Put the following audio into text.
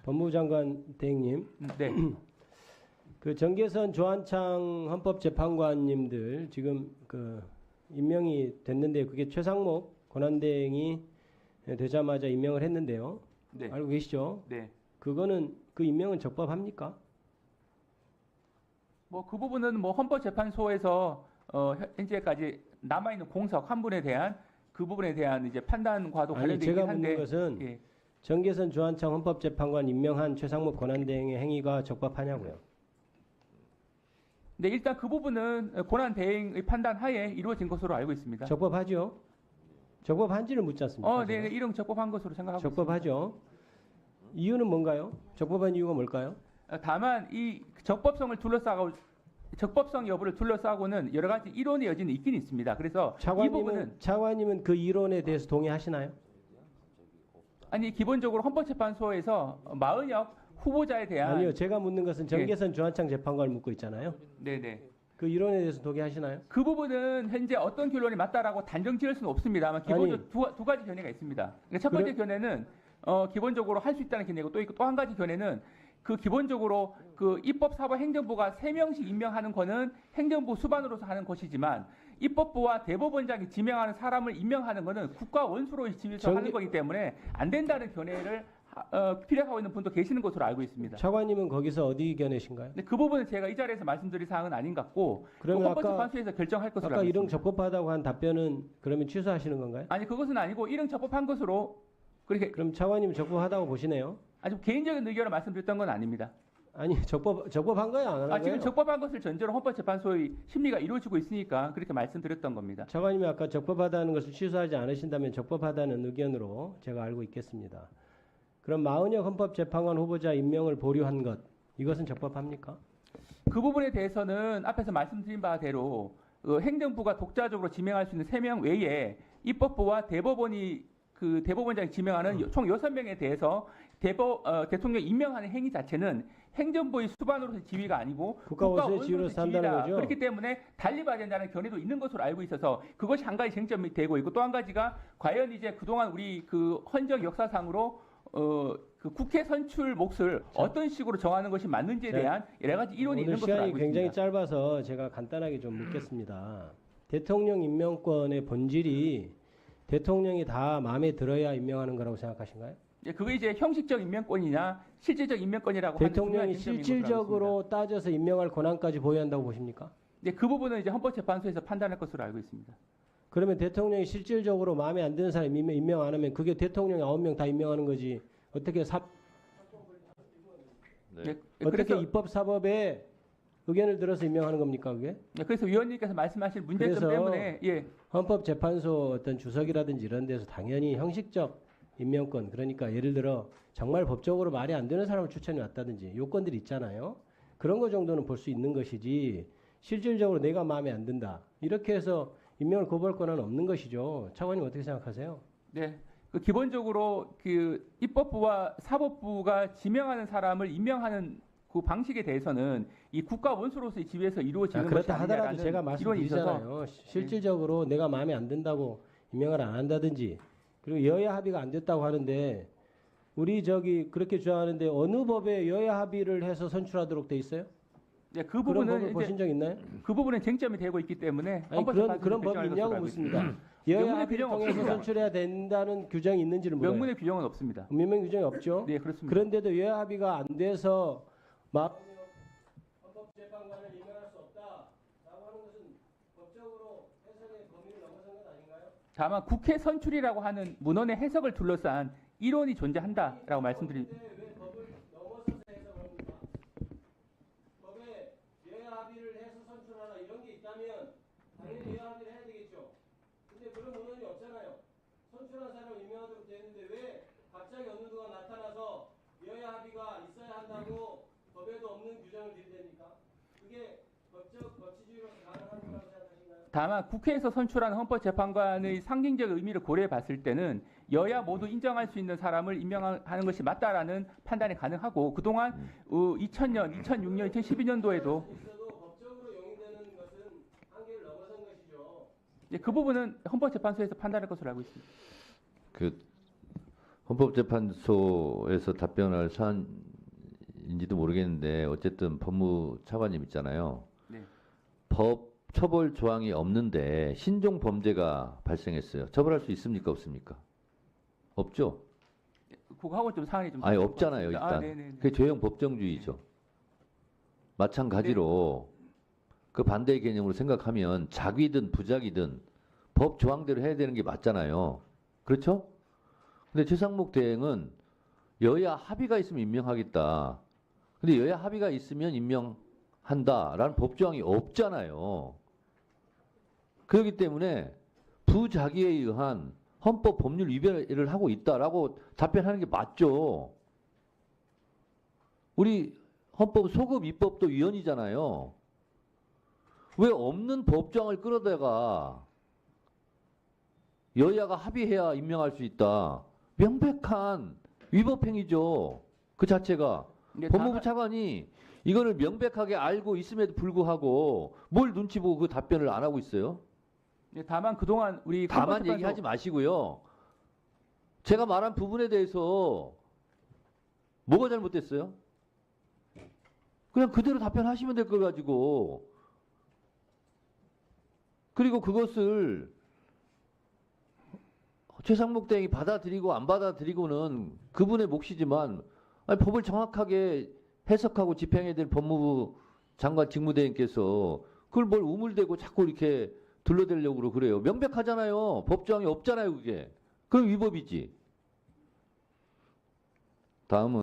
법무부 장관 대행님, 네. 그 정계선 조한창 헌법재판관님들 지금 그 임명이 됐는데 그게 최상목 권한대행이 되자마자 임명을 했는데요. 네. 알고 계시죠? 네. 그거는 그 임명은 적법합니까? 뭐 그 부분은 뭐 헌법재판소에서 현재까지 남아 있는 공석 한 분에 대한 그 부분에 대한 이제 판단과도 아니 관련되긴 제가 한데 묻는 것은 예. 정계선 조한창 헌법재판관 임명한 최상목 권한대행의 행위가 적법하냐고요. 네, 일단 그 부분은 권한 대행의 판단 하에 이루어진 것으로 알고 있습니다. 적법하죠? 적법한지를 묻지 않습니까? 네, 제가? 이런 적법한 것으로 생각하고 적법하죠. 이유는 뭔가요? 적법한 이유가 뭘까요? 있습니다. 다만 이 적법성을 둘러싸고 적법성 여부를 둘러싸고는 여러 가지 이론의 여지는 있긴 있습니다. 그래서 이 부분은 차관님은 그 이론에 대해서 동의하시나요? 아니 기본적으로 헌법재판소에서 마은혁 후보자에 대한 아니요. 제가 묻는 것은 정계선 조한창 재판관을 묻고 있잖아요. 네네. 그 이론에 대해서 동의하시나요? 그 부분은 현재 어떤 결론이 맞다라고 단정 지을 수는 없습니다만 기본적으로 두 가지 견해가 있습니다. 그러니까 첫 번째 견해는 기본적으로 할 수 있다는 견해고 또 있고 또 한 가지 견해는 그 기본적으로 그 입법, 사법, 행정부가 3명씩 임명하는 거는 행정부 수반으로서 하는 것이지만 입법부와 대법원장이 지명하는 사람을 임명하는 거는 국가 원수로 지위에서 하는 거기 때문에 안 된다는 견해를 피력하고 있는 분도 계시는 것으로 알고 있습니다. 차관님은 거기서 어디 견해신가요? 근데 그 부분은 제가 이 자리에서 말씀드릴 사항은 아닌 것 같고 그러면 헌법재판소에서 결정할 것으로 아까 알고 이런 있습니다. 적법하다고 한 답변은 그러면 취소하시는 건가요? 아니 그것은 아니고 이런 적법한 것으로 그렇게 그럼 차관님 적법하다고 보시네요. 아주 개인적인 의견을 말씀드렸던 건 아닙니다. 아니 적법한 거예요, 안 하는 거예요? 지금 적법한 것을 전제로 헌법재판소의 심리가 이루어지고 있으니까 그렇게 말씀드렸던 겁니다. 차관님이 아까 적법하다는 것을 취소하지 않으신다면 적법하다는 의견으로 제가 알고 있겠습니다. 그럼 마은혁 헌법재판관 후보자 임명을 보류한 것 이것은 적법합니까? 그 부분에 대해서는 앞에서 말씀드린 바대로 행정부가 독자적으로 지명할 수 있는 3명 외에 입법부와 대법원이 그 대법원장이 지명하는 총 6명에 대해서 대통령 임명하는 행위 자체는 행정부의 수반으로서의 지위가 아니고 국가 원수의 지위로서 한다는 거죠. 그렇기 때문에 달리 봐야 된다는 견해도 있는 것으로 알고 있어서 그것이 한 가지 쟁점이 되고 있고 또 한 가지가 과연 이제 그동안 우리 그 헌정 역사상으로 그 국회 선출 몫을 어떤 식으로 정하는 것이 맞는지에 대한 여러 가지 이론이 있는 것으로 알고 시간이 굉장히 있습니다. 짧아서 제가 간단하게 좀 묻겠습니다. 대통령 임명권의 본질이 대통령이 다 마음에 들어야 임명하는 거라고 생각하신가요? 그게 이제 형식적 임명권이냐 실질적 임명권이라고 하는 대통령이 중요한 쟁점인 것으로 알고 있습니다. 실질적으로 따져서 임명할 권한까지 보유한다고 보십니까? 네, 그 부분은 이제 헌법재판소에서 판단할 것으로 알고 있습니다. 그러면 대통령이 실질적으로 마음에 안 드는 사람 임명 안 하면 그게 대통령이 9명 다 임명하는 거지. 어떻게 네. 어떻게 그래서, 입법 사법에 의견을 들어서 임명하는 겁니까 그게? 그래서 위원님께서 말씀하신 문제점 그래서 때문에 헌법재판소 어떤 주석이라든지 이런 데서 당연히 형식적 임명권 그러니까 예를 들어 정말 법적으로 말이 안 되는 사람을 추천해 왔다든지 요건들이 있잖아요. 그런 거 정도는 볼 수 있는 것이지 실질적으로 내가 마음에 안 든다 이렇게 해서 임명을 거부할 권한은 없는 것이죠. 차관님 어떻게 생각하세요? 네. 그 기본적으로 그 입법부와 사법부가 지명하는 사람을 임명하는 그 방식에 대해서는 이 국가 원수로서의 지위에서 이루어지는 것이 그렇다 하더라도 아니냐라는 제가 이론이 있어서 말씀드리잖아요. 실질적으로 내가 마음에 안 든다고 임명을 안 한다든지 그리고 여야 합의가 안 됐다고 하는데 우리 저기 그렇게 주장하는데 어느 법에 여야 합의를 해서 선출하도록 돼 있어요? 네, 그 그런 법을 부분은 보신 적 있나요? 그 부분은 쟁점이 되고 있기 때문에 아니 그런 법이 있냐고 묻습니다. 여야 명문의 합의를 규정 통해서 없습니다. 선출해야 된다는 규정이 있는지를 물어요. 명문의 규정은 없습니다. 명문 규정이 없죠. 네, 그렇습니다. 그런데도 여야 합의가 안 돼서 막 헌법재판관을 임명할 수 없다라고 하는 것은 법적으로 해석의 범위를 넘어선 것 아닌가요? 다만 국회 선출이라고 하는 문헌의 해석을 둘러싼 이론이 존재한다라고 말씀드립니다. 왜 법을 넘어서서 해석합니까? 법에 여야 합의를 해서 선출하라 이런 게 있다면 당연히 여야 합의를 해야 되겠죠. 근데 그런 문헌이 없잖아요. 선출한 사람을 임명하도록 되어 있는데 왜 갑자기 어느 누가 나타나서 여야 합의가 있어야 한다고 법에도 없는 규정을 들이댑니까? 그게 법치주의로서 가능한 거라고 생각하신가요? 다만 국회에서 선출한 헌법재판관의 상징적 의미를 고려해 봤을 때는 여야 모두 인정할 수 있는 사람을 임명하는 것이 맞다라는 판단이 가능하고 그동안 2000년, 2006년, 2012년도에도 있어도 법적으로 용인되는 것은 한계를 넘어선 것이죠. 그 부분은 헌법재판소에서 판단할 것으로 알고 있습니다. 그 헌법재판소에서 답변할 사안인지도 모르겠는데 어쨌든 법무 차관님 있잖아요. 네. 법 처벌 조항이 없는데 신종 범죄가 발생했어요. 처벌할 수 있습니까? 없습니까? 없죠? 그거하고 좀 사안이 좀 아니 다를 것 없잖아요. 같습니다. 일단 네네네. 그게 죄형 법정주의죠. 마찬가지로 그 반대의 개념으로 생각하면 작위든 부작위든 법 조항대로 해야 되는 게 맞잖아요. 그렇죠? 근데 최상목 대행은 여야 합의가 있으면 임명하겠다. 근데 여야 합의가 있으면 임명한다라는 법 조항이 없잖아요. 그렇기 때문에 부작위에 의한 헌법 법률 위반을 하고 있다라고 답변하는 게 맞죠. 우리 헌법 소급 입법도 위헌이잖아요. 왜 없는 법조항을 끌어다가 여야가 합의해야 임명할 수 있다. 명백한 위법행위죠. 그 자체가. 근데 법무부 다만- 차관이 이거를 명백하게 알고 있음에도 불구하고 뭘 눈치 보고 그 답변을 안 하고 있어요? 네, 다만 그동안 우리 다만 헌법재판소- 얘기하지 마시고요. 제가 말한 부분에 대해서 뭐가 잘못됐어요? 그냥 그대로 답변하시면 될 걸 가지고. 그리고 그것을 최상목 대행이 받아들이고 안 받아들이고는 그분의 몫이지만 아니, 법을 정확하게 해석하고 집행해야 될 법무부 장관 직무대행께서 그걸 뭘 우물대고 자꾸 이렇게 둘러대려고 그래요. 명백하잖아요. 법조항이 없잖아요, 그게. 그럼 위법이지. 다음은